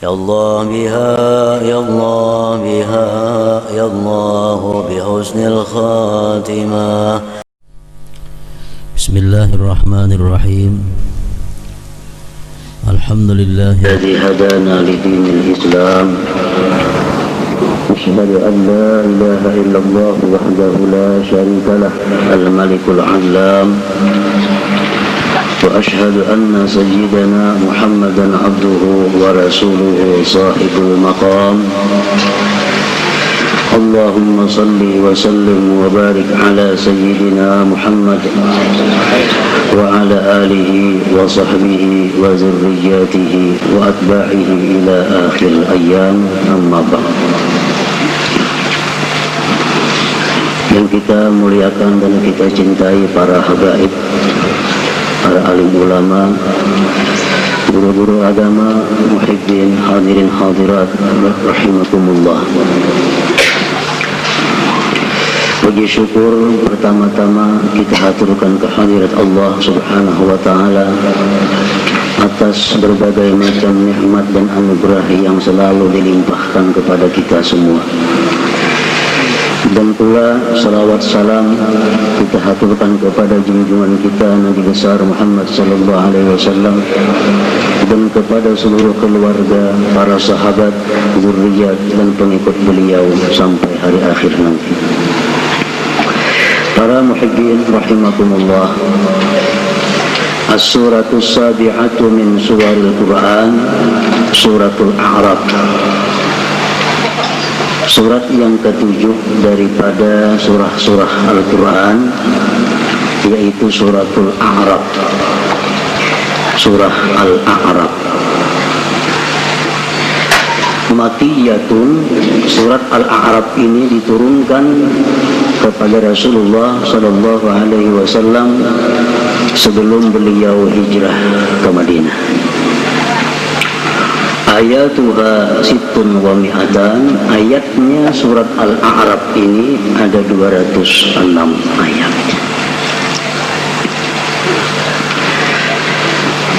يا الله بها يا الله بها يا الله بحسن الخاتمة. بسم الله الرحمن الرحيم. الحمد لله الذي هدانا لدين الإسلام. أشهد أن لا إله إلا الله وحده لا شريك له الملك العلام. وأشهد أن سيدنا محمدا عبده ورسوله صاحب المقام. اللهم صل وسلم وبارك على سيدنا محمد وعلى آله وصحبه وذرياته وأتباعه إلى آخر الأيام. أما بعد. Yang kita muliakan dan kita cintai para habaib, para alim ulama, guru-guru agama, muhibbin, hadirin hadirat, rahimakumullah. Puji syukur pertama-tama kita haturkan kehadirat Allah Subhanahu wa taala atas berbagai macam nikmat dan anugerah yang selalu dilimpahkan kepada kita semua. Dan pula salawat salam kita haturkan kepada junjungan kita Nabi besar Muhammad sallallahu alaihi wasallam dan kepada seluruh keluarga, para sahabat, zuriat dan pengikut beliau sampai hari akhir nanti. Para muhibbin rahimakumullah. As-suratus sabi'atu min suwaril Quran, suratul A'raf. Surat yang ketujuh daripada surah-surah Al-Quran, yaitu suratul A'raf, surah Al-A'raf. Makiyatun, surat Al-A'raf ini diturunkan kepada Rasulullah sallallahu alaihi wasallam sebelum beliau hijrah ke Madinah. Ayatuha sittun wa mi'atan, ayatnya surat Al-A'raf ini ada 206 ayat.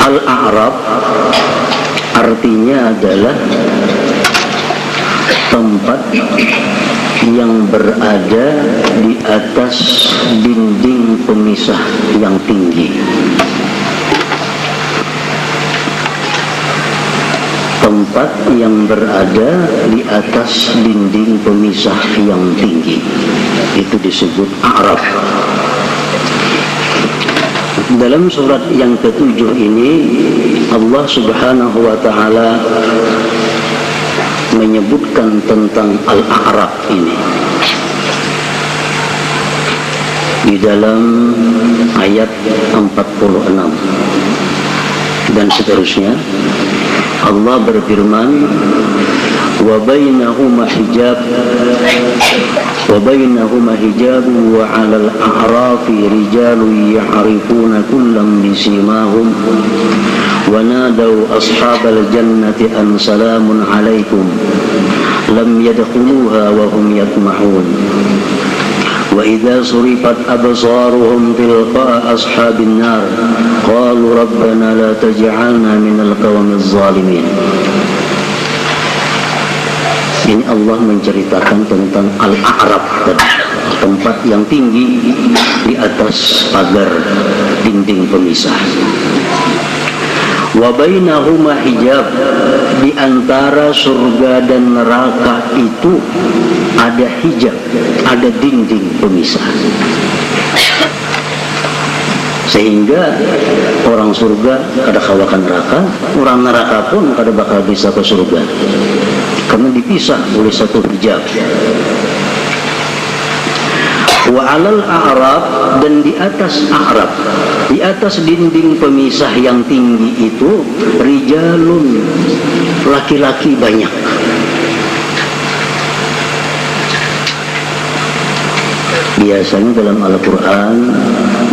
Al-A'raf artinya adalah tempat yang berada di atas dinding pemisah yang tinggi. Tempat yang berada di atas dinding pemisah yang tinggi, itu disebut A'raf. Dalam surat yang ketujuh ini Allah Subhanahu wa ta'ala menyebutkan tentang Al-A'raf ini di dalam ayat 46 dan seterusnya. Allah berfirman, wa bainahuma hijab wa 'alal a'rafi rijalun ya'rifuna kullam bisimahum wa nadaw ashabal jannati an salamun 'alaikum lam yadkhuluha wa hum yatma'un. Wa idza surifat absaruhum tilqa'a ashabin nar qalu rabbana la taj'alna minal qawmiz zalimin. Ini Allah menceritakan tentang Al-A'raf, tempat yang tinggi di atas pagar dinding pemisah. Wa bainahuma hijab, di antara surga dan neraka itu ada hijab, ada dinding pemisah. Sehingga orang surga kada kawakan neraka, orang neraka pun kada bakal bisa ke surga, karena dipisah oleh satu hijab. Wa 'alal a'raf, dan di atas a'raf, di atas dinding pemisah yang tinggi itu, rijalun, laki-laki banyak. Biasanya dalam Al-Quran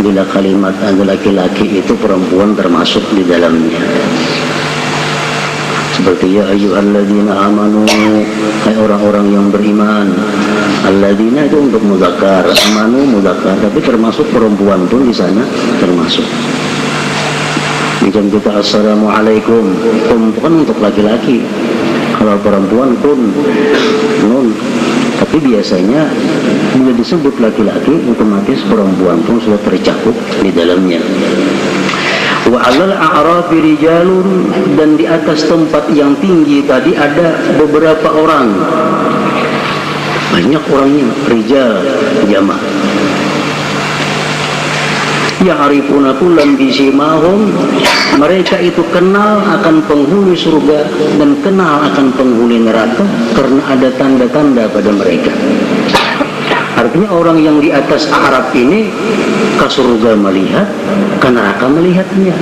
bila kalimat ada laki-laki itu perempuan termasuk di dalamnya. Seperti ya ayyuhalladzina amanu, hai orang-orang yang beriman. Alladzina itu untuk mudzakkar, amanu mudzakkar, tapi termasuk perempuan pun di sana termasuk. Macam kita assalamualaikum, kum itu kan untuk laki-laki, kalau perempuan kun, nun. Tapi biasanya bila disebut laki-laki, otomatis perempuan pun sudah tercakup di dalamnya. Wa 'alal a'rafi rijalun, dan di atas tempat yang tinggi tadi ada beberapa orang. Banyak orangnya, rijal jamak. Ya'rifuna kullam bisimahum, mereka itu kenal akan penghuni surga dan kenal akan penghuni neraka karena ada tanda-tanda pada mereka. Artinya orang yang di atas a'raf ini ke surga melihat, ke neraka melihatnya.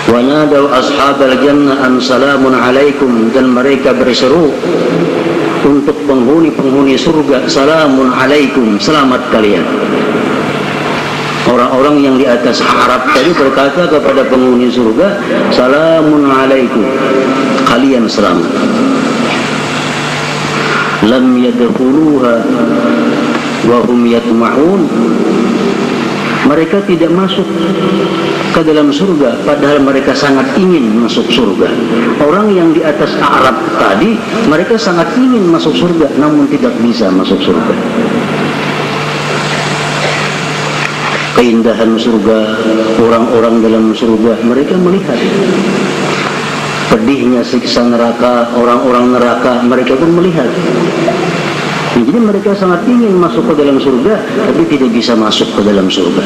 Wa nadaw ashabal jannah an salamun alaikum, dan mereka berseru untuk penghuni-penghuni surga, salamun alaikum, selamat kalian. Orang-orang yang di atas a'raf tadi berkata kepada penghuni surga, salamun alaikum, kalian selamat. Lam yadkhuluha wa hum yatma'un, mereka tidak masuk ke dalam surga padahal mereka sangat ingin masuk surga. Orang yang di atas a'raf tadi, mereka sangat ingin masuk surga namun tidak bisa masuk surga. Keindahan surga, orang-orang dalam surga, mereka melihat. Pedihnya siksa neraka, orang-orang neraka, mereka pun melihat. Jadi mereka sangat ingin masuk ke dalam surga, tapi tidak bisa masuk ke dalam surga.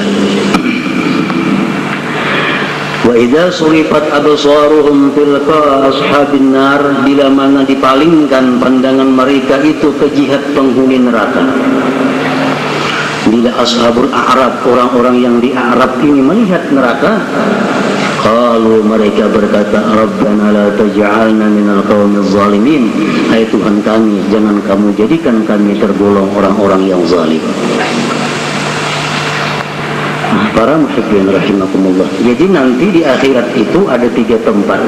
Wa idza surifat absaruhum tilqa ashabin nar, bila mana dipalingkan pandangan mereka itu ke jihad penghuni neraka. Bila ashabul a'raf, orang-orang yang di a'raf ini melihat neraka, qalu, mereka berkata, Rabbana la taj'alna minal qaumiz zalimin, hai Tuhan kami, jangan kamu jadikan kami tergolong orang-orang yang zalim. Para muhibbin rahimakumullah. Jadi nanti di akhirat itu ada 3 tempat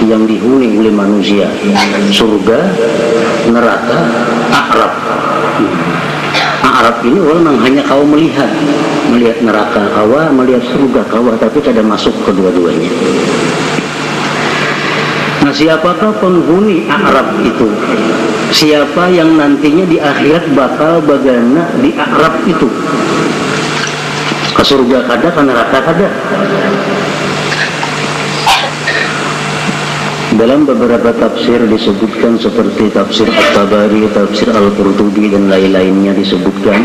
yang dihuni oleh manusia: surga, neraka, a'raf. Arab ini memang hanya kau melihat neraka kawah, melihat surga kawah, tapi tidak masuk kedua-duanya. Nah, siapakah penghuni Arab itu? Siapa yang nantinya di akhirat bakal bagana di Arab itu? Ke surga kada, ke neraka kada? Dalam beberapa tafsir disebutkan seperti tafsir At-Tabari, tafsir Al-Qurtubi dan lain-lainnya disebutkan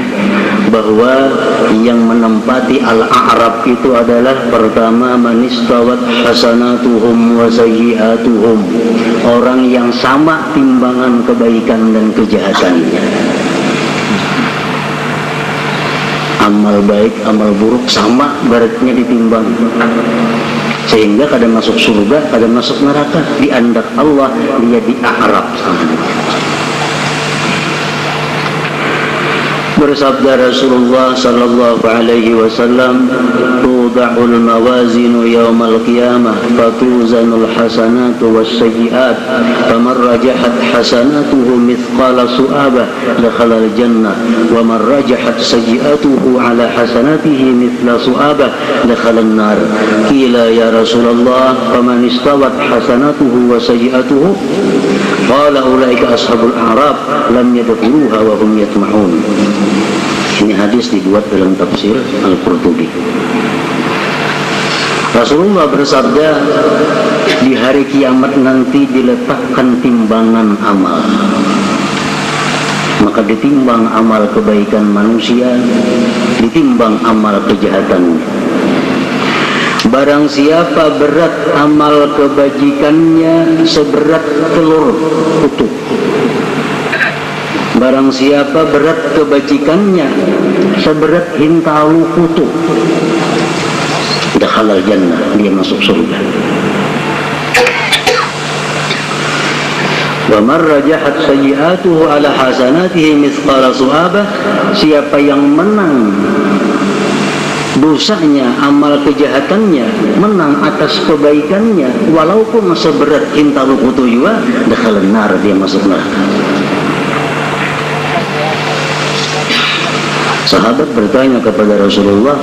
bahwa yang menempati Al-A'raf itu adalah pertama manistawat hasanatuhum wa sayyi'atuhum, orang yang sama timbangan kebaikan dan kejahatannya. Amal baik, amal buruk sama beratnya ditimbang, sehingga kadang masuk surga, kadang masuk neraka. Di andak Allah dia di a'raf sana. Bersabda Rasulullah sallallahu alaihi wasallam, tuda'ul mawazinu yawmal qiyamah fatuzanul hasanatu was-sayyi'at, faman rajahat hasanatuhu mithqala su'abah dakhala al-jannah, wa man rajahat sayyi'atuhu ala hasanatihi mithla su'abah dakhala an-nar. Qila ya Rasulullah, faman istawat hasanatuhu wa sayyi'atuhu? Qala ulaika ashabul a'raf lam yadkhuluha wa hum yatma'un. Ini hadis dibuat dalam tafsir Al-Qurtubi. Rasulullah bersabda, di hari kiamat nanti diletakkan timbangan amal, maka ditimbang amal kebaikan manusia, ditimbang amal kejahatan. Barang siapa berat amal kebajikannya seberat telur utuh, barang siapa berat kebajikannya seberat hintalu utuh, dakhalal jannah, dia masuk surga. Wa man rajahat sayyi'atuhu ala hasanatihi mithqala su'abah, siapa yang menang dosanya, amal kejahatannya menang atas kebaikannya walaupun seberat hintalu utuh juga, dakhalan nar, dia masuk neraka. Sahabat bertanya kepada Rasulullah,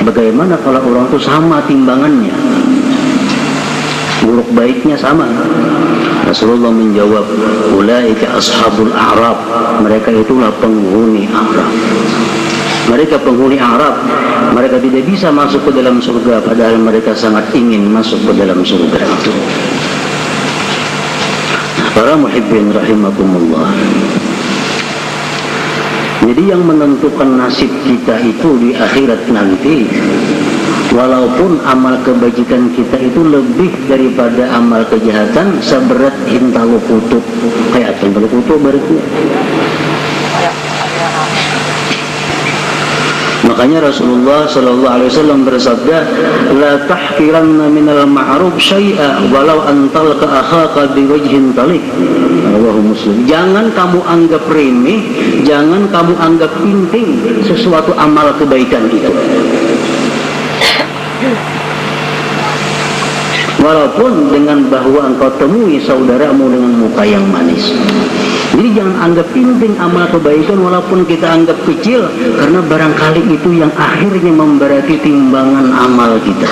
bagaimana kalau orang itu sama timbangannya, buruk baiknya sama? Rasulullah menjawab, ulaika ashabul a'rab, mereka itulah penghuni Arab. Mereka penghuni Arab, mereka tidak bisa masuk ke dalam surga, padahal mereka sangat ingin masuk ke dalam surga itu. Para muhibbin rahimakumullah. Jadi yang menentukan nasib kita itu di akhirat nanti, walaupun amal kebajikan kita itu lebih daripada amal kejahatan seberat hintalu kutub, kayak hintalu kutub berarti. Makanya Rasulullah sallallahu alaihi wasallam bersabda, la tahqiranna minal ma'ruf syai'a walau antal ka akhaka biwajhin talik. Rawahu Muslim. Jangan kamu anggap remeh, jangan kamu anggap penting sesuatu amal kebaikan itu. Walaupun dengan bahwa engkau temui saudaramu dengan muka yang manis. Jadi jangan anggap penting amal kebaikan walaupun kita anggap kecil, karena barangkali itu yang akhirnya memberati timbangan amal kita,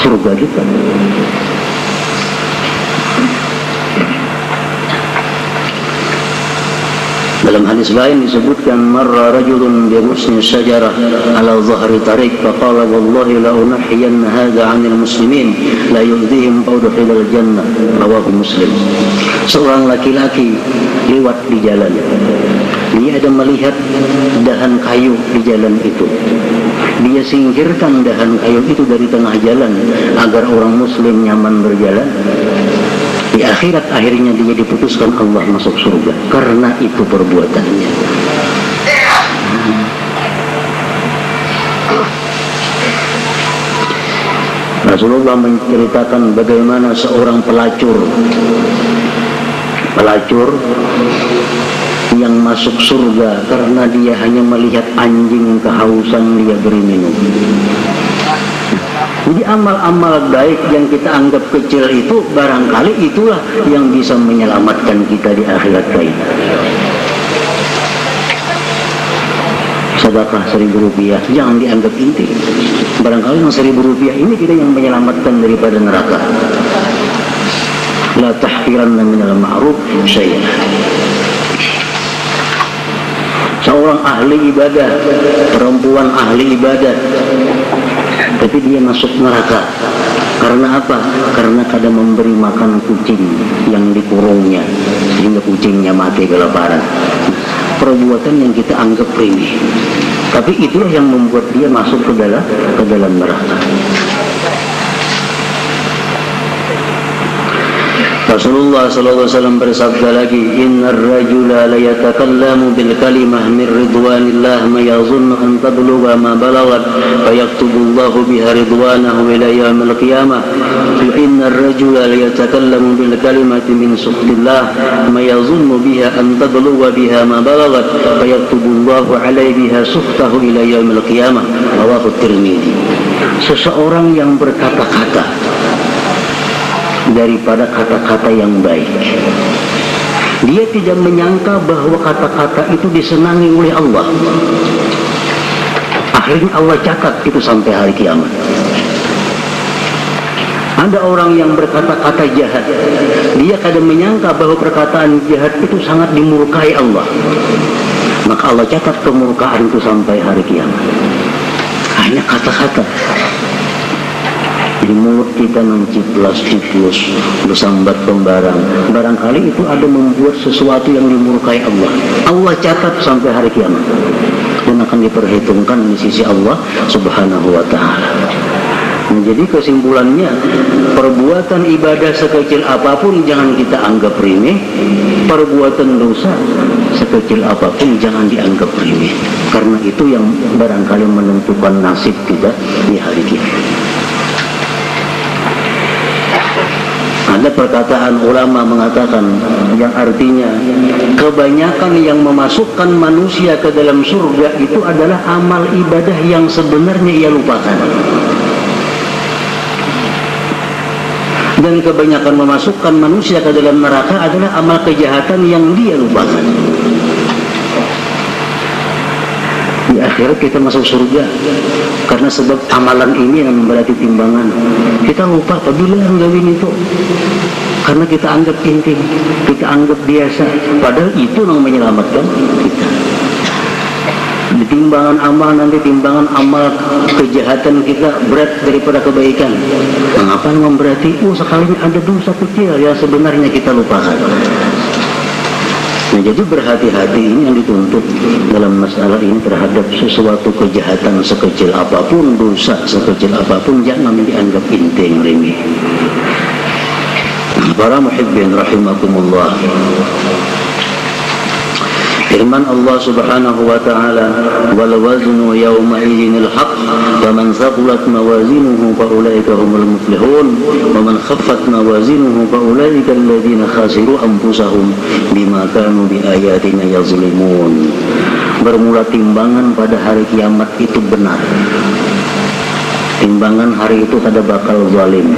surga kita. Dalam hadis lain disebutkan, marra rajulun bi husni syajarah ala dhahri tariq faqala wallahi la unahhiyanna hadha 'anil muslimin la yu'dhihim fa'udkhilal jannah. Rawahu Muslim. Seorang laki-laki lewat di jalan, dia ada melihat dahan kayu di jalan itu. Dia singkirkan dahan kayu itu dari tengah jalan agar orang muslim nyaman berjalan. Di akhirat akhirnya dia diputuskan Allah masuk surga karena itu perbuatannya. Rasulullah menceritakan bagaimana seorang pelacur yang masuk surga karena dia hanya melihat anjing kehausan dia beri minum. Jadi amal-amal baik yang kita anggap kecil itu barangkali itulah yang bisa menyelamatkan kita di akhirat kelak. Sedekah 1.000 rupiah jangan dianggap inti. Barangkali yang 1.000 rupiah ini kita yang menyelamatkan daripada neraka. La tahqiranna minal ma'ruf syai'an. Seorang ahli ibadah, perempuan ahli ibadah, tapi dia masuk neraka. Karena apa? Karena kadang memberi makan kucing yang dikurungnya sehingga kucingnya mati kelaparan. Perbuatan yang kita anggap remeh, tapi itulah yang membuat dia masuk ke dalam neraka. Rasulullah sallallahu alaihi wasallam bersabda lagi, innar rajula la yatakallamu bil kalimah min ridwanillah ma yazunnu an tablugha ma balagat fa yaktubullahu biha ridwanahu ila yaumil qiyamah. Innar rajula la yatakallamu bil kalimati min sukhtillah ma yazunnu biha an tablugha biha ma balagat fa yaktubullahu alaihi biha sukhtahu ila yaumil qiyamah. Rawahu Tirmidzi. Seseorang yang berkata-kata daripada kata-kata yang baik, dia tidak menyangka bahwa kata-kata itu disenangi oleh Allah. Akhirnya Allah catat itu sampai hari kiamat. Ada orang yang berkata-kata jahat, dia kadang menyangka bahwa perkataan jahat itu sangat dimurkai Allah, maka Allah catat kemurkaan itu sampai hari kiamat. Hanya kata-kata. Di mulut kita menciplas-ciplus, bersambat pembarang. Barangkali itu ada membuat sesuatu yang dimurkai Allah. Allah catat sampai hari kiamat dan akan diperhitungkan di sisi Allah Subhanahu wa ta'ala. Nah, jadi kesimpulannya, perbuatan ibadah sekecil apapun jangan kita anggap remeh. Perbuatan dosa sekecil apapun jangan dianggap remeh, karena itu yang barangkali menentukan nasib kita di hari kiamat. Ada perkataan ulama mengatakan yang artinya kebanyakan yang memasukkan manusia ke dalam surga itu adalah amal ibadah yang sebenarnya ia lupakan, dan kebanyakan memasukkan manusia ke dalam neraka adalah amal kejahatan yang dia lupakan. Di akhirat kita masuk surga karena sebab amalan ini yang memberati timbangan. Kita lupa apabila yang gawin itu karena kita anggap penting, kita anggap biasa, padahal itu yang menyelamatkan kita. Di timbangan amal nanti, timbangan amal kejahatan kita berat daripada kebaikan. Mengapa memberati? Sekalinya ada dosa kecil yang sebenarnya kita lupakan. Nah, jadi berhati-hati ini yang dituntut dalam masalah ini terhadap sesuatu kejahatan sekecil apapun, dosa sekecil apapun, jangan dianggap penting, remeh. Para muhibbin rahimakumullah. Firman Allah Subhanahu wa ta'ala, wal waznu yawma idzin al-haq wa man thaqulat mawazinuhu fa ulaika humul muflihun wa man khaffat mawazinuhu fa ulaika alladziina khasiru anfusahum bima kanu bi ayatina yazlimun. Bermula timbangan pada hari kiamat itu benar. Timbangan hari itu kada bakal zalim.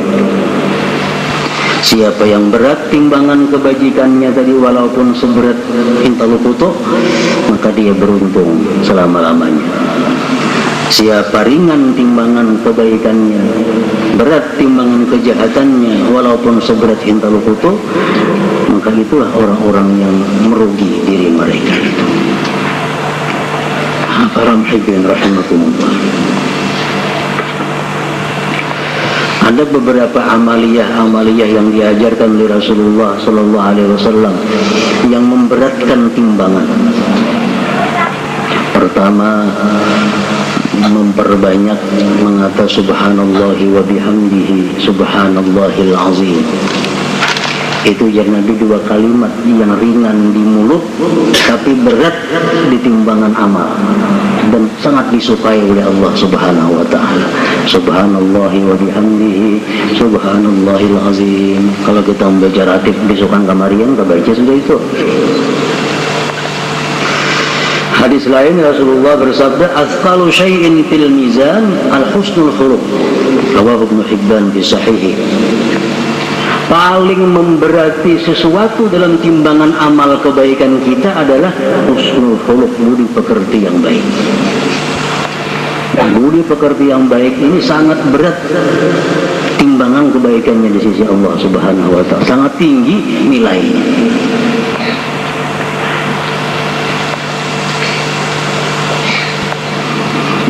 Siapa yang berat timbangan kebajikannya tadi walaupun seberat intalukuto, maka dia beruntung selama-lamanya. Siapa ringan timbangan kebaikannya, berat timbangan kejahatannya walaupun seberat intalukuto, maka itulah orang-orang yang merugi diri mereka. Para muhibbin rahimakumullah. Ada beberapa amaliyah yang diajarkan oleh Rasulullah Sallallahu Alaihi Wasallam yang memberatkan timbangan. Pertama, memperbanyak mengata subhanallahi wa bihamdihi subhanallahil azim. Itu jadi dua kalimat yang ringan di mulut tapi berat di timbangan amal dan sangat disukai oleh Allah Subhanahu wa ta'ala. Subhanallahi wa bihamdihi subhanallahil azim. Kalau kita membaca ratib besokan kamarian, kebaca sudah itu. Hadis lain Rasulullah bersabda, "Athqalu syai'in fil mizan al-husnul khuluq." Rawahu Ibnu Hibban fi sahihi. Paling memberati sesuatu dalam timbangan amal kebaikan kita adalah husnul khuluq, budi pekerti yang baik. Budi pekerti yang baik ini sangat berat timbangan kebaikannya di sisi Allah Subhanahu wa ta'ala, sangat tinggi nilainya.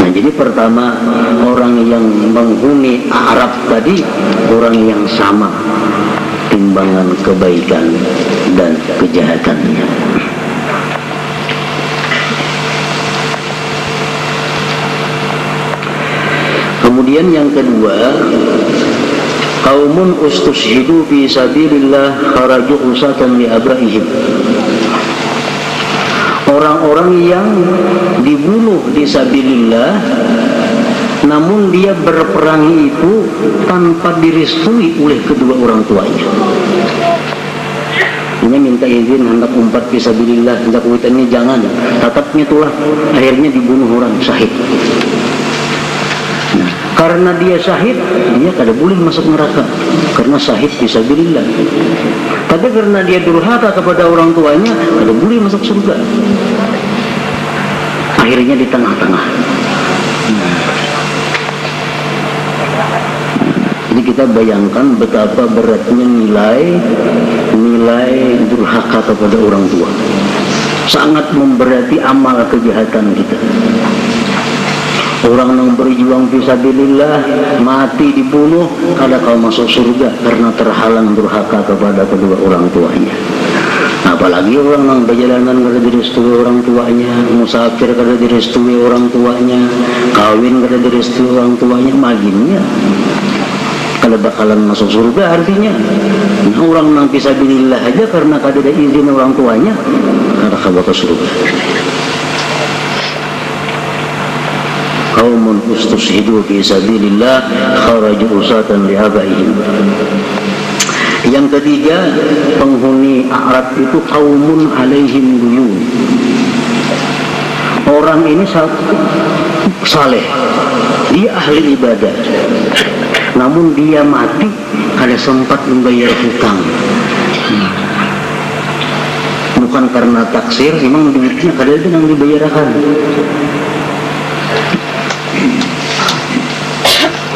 Nah, jadi pertama, orang yang menghuni a'raf tadi, orang yang sama timbangan kebaikan dan kejahatannya. Kemudian yang kedua, qaumun ustushhidu fi sabilillah kharaju usatan li abraihim. Orang-orang yang dibunuh di sabilillah namun dia berperang itu tanpa direstui oleh kedua orang tuanya. Ini minta izin hendak umpat fisabilillah, hendak witan ini jangan, tatapnya itulah akhirnya dibunuh orang syahid. Nah, karena dia syahid, dia kada boleh masuk neraka karena syahid fisabilillah. Tapi karena dia durhaka kepada orang tuanya, kada boleh masuk surga. Akhirnya di tengah-tengah. Jadi kita bayangkan betapa beratnya nilai durhaka kepada orang tua. Sangat memberati amal kejahatan kita. Orang yang berjuang fisabilillah mati dibunuh, kada kau masuk surga karena terhalang durhaka kepada kedua orang tuanya. Apalagi orang yang perjalanan kada direstui orang tuanya, musafir kada direstui orang tuanya, kawin kada direstui orang tuanya, maginnya kalau bakalan masuk surga artinya. Nah, orang yang fisabilillah aja karena kada ada izin orang tuanya, kada bakal ke surga. Qaumun ustushhidu fi sabilillah kharaju usatan li abaihim. Yang ketiga, penghuni Arab itu qaumun alaihim duyun. Orang ini saleh, dia ahli ibadah, namun dia mati kada sempat membayar hutang. Bukan karena taksir, memang duitnya kada ada yang dibayarkan.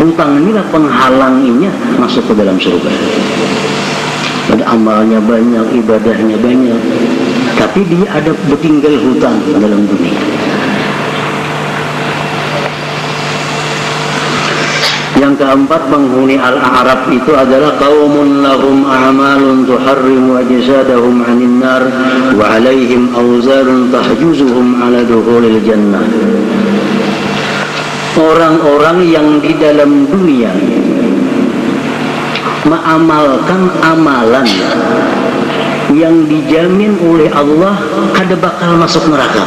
Hutang inilah penghalanginya masuk ke dalam surga. Ada amalnya banyak, ibadahnya banyak, tapi dia ada bertinggal hutang dalam dunia. Yang keempat, penghuni Al-A'raf itu adalah qaumun lahum a'malun tuharrimu ajsadahum 'anil nar wa 'alaihim awzarun tahjuzuhum 'ala dukhulil jannah. Orang-orang yang di dalam dunia mengamalkan amalan yang dijamin oleh Allah kada bakal masuk neraka,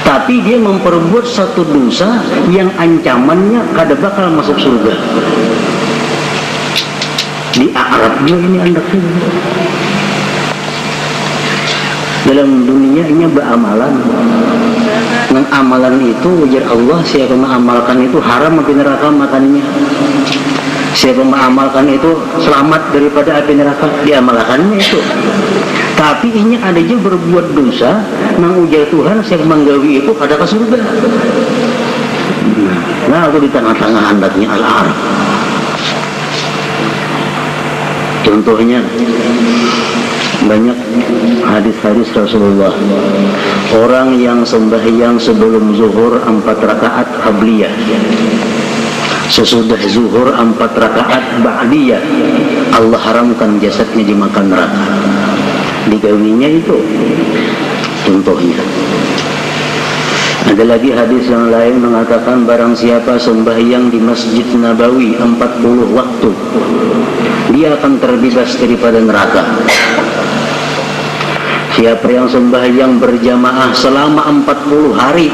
tapi dia memperbuat satu dosa yang ancamannya kada bakal masuk surga. Di Arab juga ini andaknya. Dalam dunianya beramalan, dengan amalan itu ujar Allah, siapa mengamalkan itu haram api neraka makannya, siapa mengamalkan itu selamat daripada api neraka, diamalkannya itu. Tapi ini ada juga berbuat dosa nang ujar Tuhan saya menggawi itu ada ke surga. Nah itu di tengah-tengah handaknya Al-Araf. Contohnya banyak hadis-hadis Rasulullah. Orang yang sembahyang sebelum zuhur 4 rakaat qabliyah, sesudah zuhur 4 rakaat ba'diyah, Allah haramkan jasadnya dimakan neraka. Digawinya itu contohnya. Ada lagi hadis yang lain mengatakan barang siapa sembahyang di Masjid Nabawi 40 waktu, dia akan terbebas daripada neraka. Siapa yang sembahyang berjamaah selama 40 hari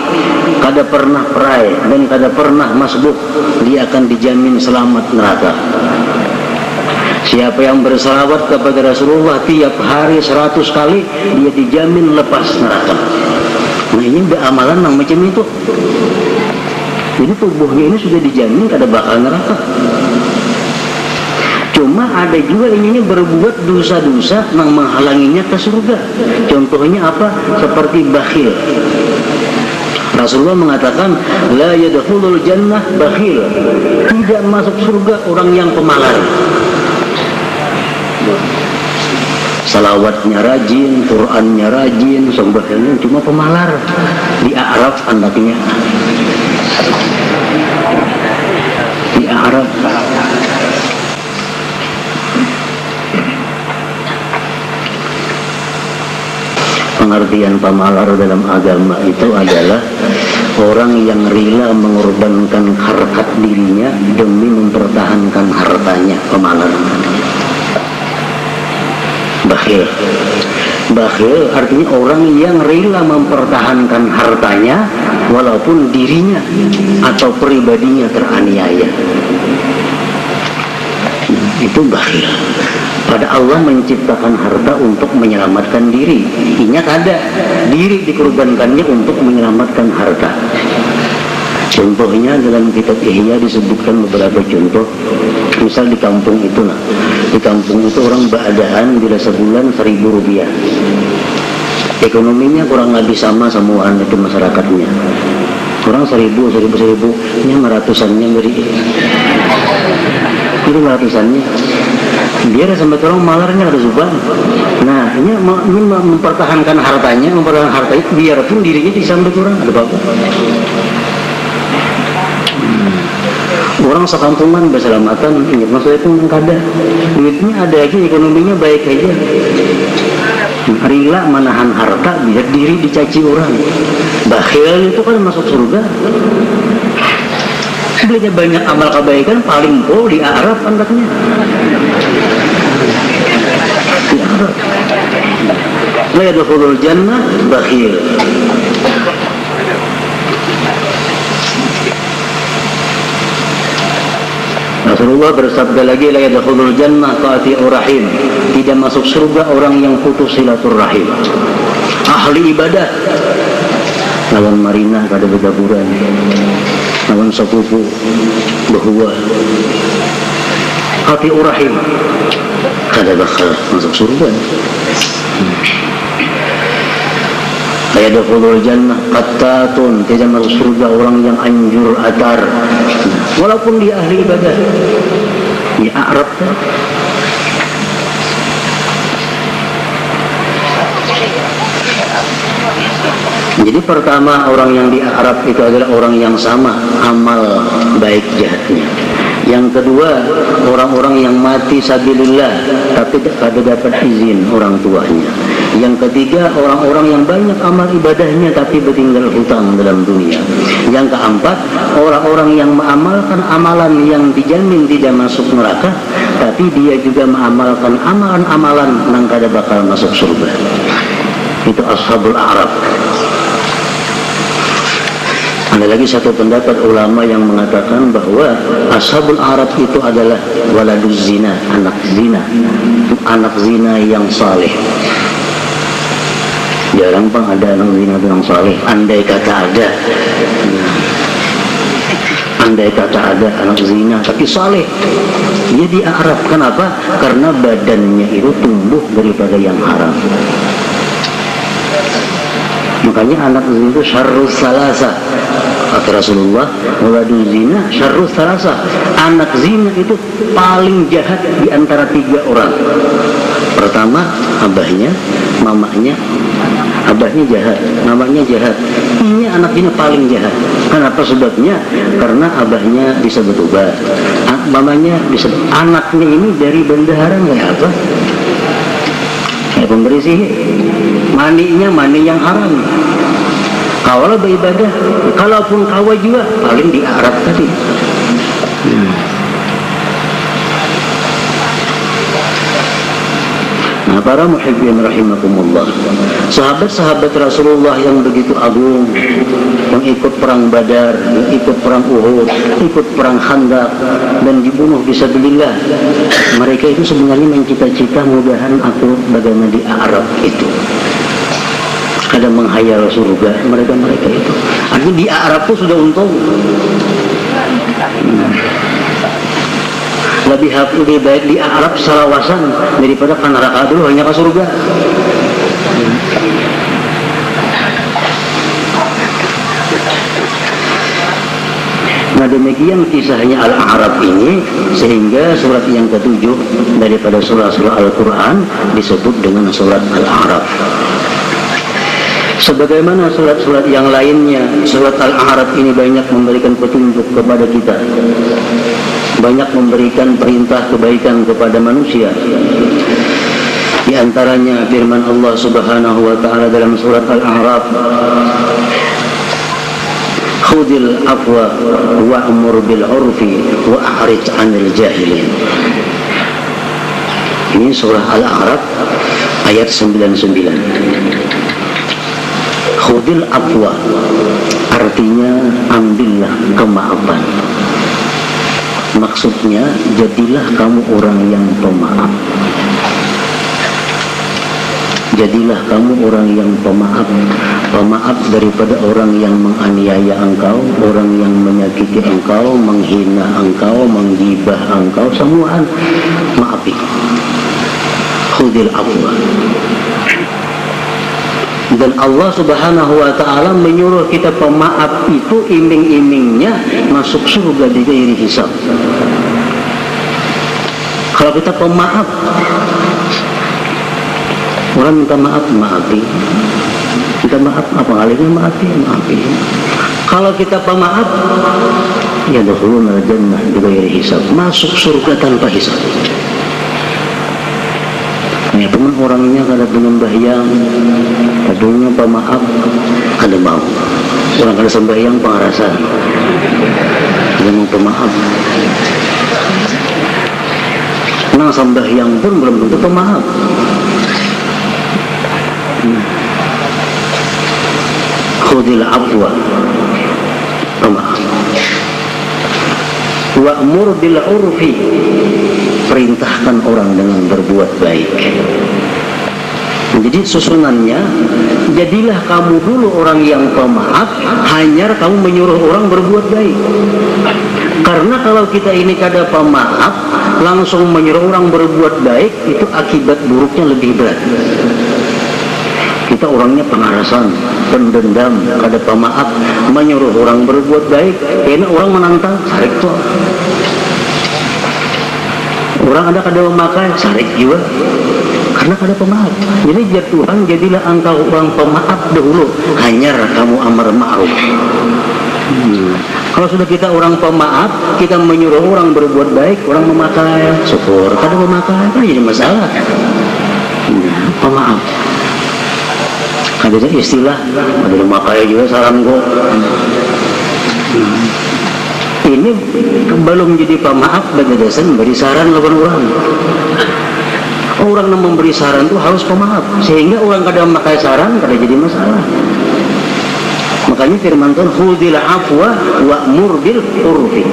kada pernah perai dan kada pernah masbuk, dia akan dijamin selamat neraka. Siapa yang bersalawat kepada Rasulullah tiap hari 100 kali, dia dijamin lepas neraka. Nah ini amalan yang macam itu. Jadi tubuhnya ini sudah dijamin kada bakal neraka. Cuma ada juga ini berbuat dosa-dosa yang menghalanginya ke surga. Contohnya apa? Seperti bakhil. Rasulullah mengatakan la yadkhulul jannah bakhil, tidak masuk surga orang yang pemalas. Salawatnya rajin, Qurannya rajin, sembahyangnya cuma pemalar. Di Arab anaknya, di Arab. Pengertian pemalar dalam agama itu adalah orang yang rela mengorbankan harkat dirinya demi mempertahankan hartanya, pemalar. Bakhil. Bakhil artinya orang yang rela mempertahankan hartanya walaupun dirinya atau pribadinya teraniaya. Itu bakhil. Pada Allah menciptakan harta untuk menyelamatkan diri. Inya kada, diri dikorbankannya untuk menyelamatkan harta. Contohnya dalam kitab Ihya disebutkan beberapa contoh. Misal di kampung itu, di kampung itu orang beradaan bila sebulan 1.000 rupiah. Ekonominya kurang lebih sama semuaan itu masyarakatnya. Kurang 1.000, ini ratusannya beri. Itu ratusannya. Dia ada sampai orang malarnya ada subhan. Nah ini mempertahankan hartanya, mempertahankan harta itu biarpun dirinya disambil kurang ada apa-apa. Orang sekampungan berselamatan, ingat maksudnya itu yang kada duitnya ada aja, ekonominya baik aja, rela menahan harta biar diri dicaci orang. Bakhil itu kan masuk surga. Sebenarnya banyak amal kebaikan paling pol di Arab anaknya. Di Arab. La yadkhulul jannah bakhil. Rasulullah bersabda lagi, la yadkhulul jannah qati'ur rahim, tidak masuk surga orang yang putus silaturahim. Ahli ibadah lawan marina pada bedaburan, lawan sepupu bahwa qati'ur rahim kada bakal masuk surga. Yadkhulul jannah qattatun, tidak masuk surga orang yang anjur atar, walaupun dia ahli ibadah. Di Arab kan. Jadi pertama, orang yang di Arab itu adalah orang yang sama amal baik jahatnya. Yang kedua, orang-orang yang mati sabilillah tapi tidak dapat izin orang tuanya. Yang ketiga, orang-orang yang banyak amal ibadahnya tapi bertinggal hutang dalam dunia. Yang keempat, orang-orang yang mengamalkan amalan yang dijamin tidak masuk neraka, tapi dia juga mengamalkan amalan-amalan yang kada bakal masuk surga. Itu ashabul a'raf. Ada lagi satu pendapat ulama yang mengatakan bahwa ashabul a'raf itu adalah waladuz zina, anak zina yang saleh. Jarang bang ada anak zina yang saleh. Andai kata ada anak zina tapi saleh, dia di Arab. Kenapa? Karena badannya itu tumbuh daripada yang haram. Makanya anak zina itu syarrus salasa, kata Rasulullah, waladuz zina syarrus salasa. Anak zina itu paling jahat di antara 3 orang. Pertama, abahnya, mamanya. Abahnya jahat, mamanya jahat. Ini anak zina paling jahat. Kenapa sebabnya? Karena abahnya bisa bertobat, mamanya bisa. Anaknya ini dari bendahara kayak apa? Kayak pembersih. Maninya mani yang haram. Kalau beribadah, kalaupun kawa juga paling di Arab tadi. Nah, para muhibbin rahimakumullah, sahabat-sahabat Rasulullah yang begitu agung, yang ikut perang Badar, yang ikut perang Uhud, ikut perang Khandaq dan dibunuh fisabilillah, mereka itu sebenarnya mencita-cita mudahan aku bagaimana di Arab itu. Ada menghayal surga mereka itu. Artinya di Arab pun sudah untung. Lebih baik di Arab salawasan daripada ke neraka dulu hanya ke surga. Nah, demikian kisahnya Al-A'raf ini, sehingga surat yang ke-7 daripada surah-surah Al-Quran disebut dengan surat Al-A'raf. Sebagaimana surat-surat yang lainnya, surat Al-A'raf ini banyak memberikan petunjuk kepada kita, banyak memberikan perintah kebaikan kepada manusia. Di antaranya firman Allah Subhanahu wa taala dalam surat Al-A'raf, khudil afwa wa'mur bil 'urfi wa a'rid 'anil jahilin. Ini surah Al-A'raf ayat 99. Khudil afwa artinya ambillah kemaafan. Maksudnya jadilah kamu orang yang pemaaf. Jadilah kamu orang yang pemaaf. Pemaaf daripada orang yang menganiaya engkau, orang yang menyakiti engkau, menghina engkau, menggibah engkau, semuaan maafi. Khudil afwa. Dan Allah Subhanahu wa ta'ala menyuruh kita pemaaf itu iming-imingnya masuk surga di ghairi hisab. Kalau kita pemaaf, orang minta maaf, maafi. Minta maaf, apa halnya maafi. Kalau kita pemaaf, ya yadkhuluna jannah di ghairi hisab, masuk surga tanpa hisab. Ya, teman orangnya kada sembahyang, kadunya pemaaf, kada mau. Orang kada sembahyang pengarasa, kada mau pemaaf. Nah, sembahyang pun belum tentu pemaaf. Khudil afwa, pemaaf. Wa'mur bil 'urfi, perintahkan orang dengan berbuat baik. Jadi susunannya, jadilah kamu dulu orang yang pemaaf, hanya kamu menyuruh orang berbuat baik. Karena kalau kita ini kada pemaaf, langsung menyuruh orang berbuat baik, itu akibat buruknya lebih berat. Kita orangnya pengarasan, pendendam, kada pemaaf, menyuruh orang berbuat baik, enak orang menantang, sarik tuh. Orang ada kada memakai, sarik juga, karena kada pemaaf. Jadi Tuhan, jadilah engkau orang pemaaf dahulu, hanyar kamu amar ma'ruf. Kalau sudah kita orang pemaaf, kita menyuruh orang berbuat baik, orang memakai, syukur. Kada memakai, kan jadi masalah. Pemaaf. Ada istilah, ada memakai juga saran kok. Ini belum jadi pemaaf, bagi dasar memberi saran lawan orang. Orang yang memberi saran itu harus pemaaf, sehingga orang kada memakai saran, kada jadi masalah. Makanya firman Tuhan, khudhil afwa wa'mur bil urfi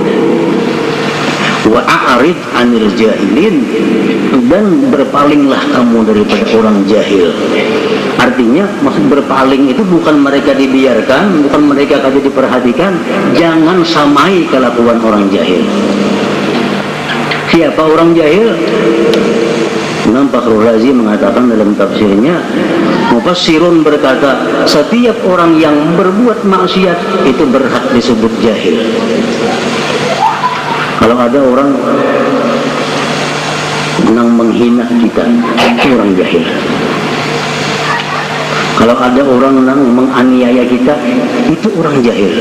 wa a'rid 'anil jahilin, dan berpalinglah kamu daripada orang jahil. Artinya maksud berpaling itu bukan mereka dibiarkan, bukan mereka kada diperhatikan, jangan samai kelakuan orang jahil. Siapa orang jahil? Imam Fakhrul Razi mengatakan dalam tafsirnya, mufassirun berkata, setiap orang yang berbuat maksiat itu berhak disebut jahil. Kalau ada orang yang menghina kita, itu orang jahil. Kalau ada orang yang menganiaya kita, itu orang jahil.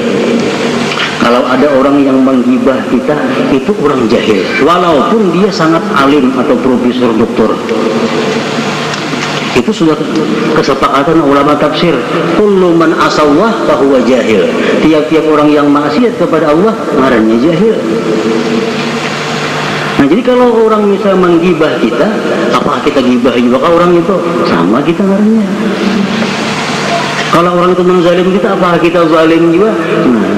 Kalau ada orang yang menggibah kita, itu orang jahil, walaupun dia sangat alim atau profesor doktor. Itu sudah kesepakatan ulama tafsir, kullu man asawah fahuwa jahil. Tiap-tiap orang yang maksiat kepada Allah ngarannya jahil. Nah, jadi kalau orang misalnya menggibah kita, apakah kita gibah juga orang itu? Sama kita ngarannya. Kalau orang itu menzalim kita, apakah kita zalim juga? Nah,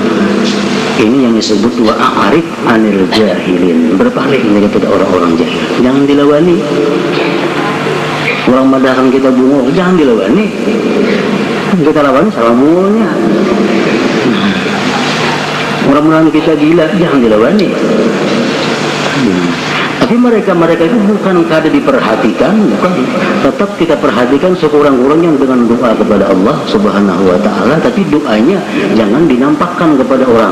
ini yang disebut wa a'rid 'anil jahilin, berpaling daripada orang-orang jahil. Jangan dilawani. Orang madahkan kita bungo, jangan dilawani. Kita lawani salah bungonya. Orang melarang kita gila, jangan dilawani. Tapi mereka itu bukan kada diperhatikan, bukan. Tetap kita perhatikan sekurang-kurangnya dengan doa kepada Allah Subhanahu wa Ta'ala, tapi doanya jangan dinampakkan kepada orang.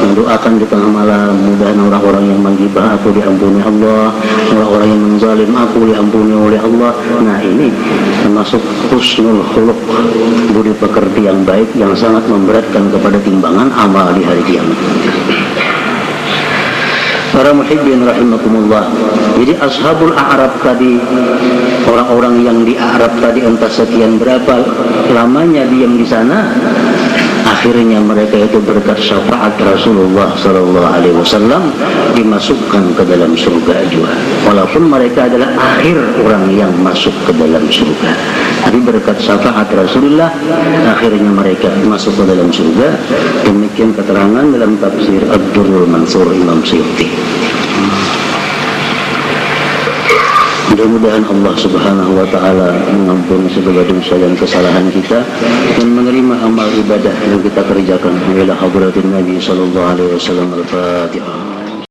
Mendoakan di tengah malam, mudahan orang-orang yang menggibah aku diampuni Allah, orang-orang yang menzalim aku diampuni oleh Allah. Nah, ini termasuk husnul khuluq, budi pekerti yang baik yang sangat memberatkan kepada timbangan amal di hari kiamat. Para muhibbin rahimakumullah. Jadi ashabul a'rab tadi, orang-orang yang di Arab tadi entah sekian berapa lamanya diam di sana, akhirnya mereka itu berkat syafaat Rasulullah SAW dimasukkan ke dalam surga juga. Walaupun mereka adalah akhir orang yang masuk ke dalam surga, tapi berkat syafaat Rasulullah akhirnya mereka masuk ke dalam surga. Demikian keterangan dalam tafsir Ad-Durrul Mansur Imam Suyuti. Mudah-mudahan Allah Subhanahu wa Ta'ala mengampuni segala dosa dan kesalahan kita dan menerima amal ibadah yang kita kerjakan. Ila hadratin Nabi sallallahu alaihi wasallam. Al-Fatihah.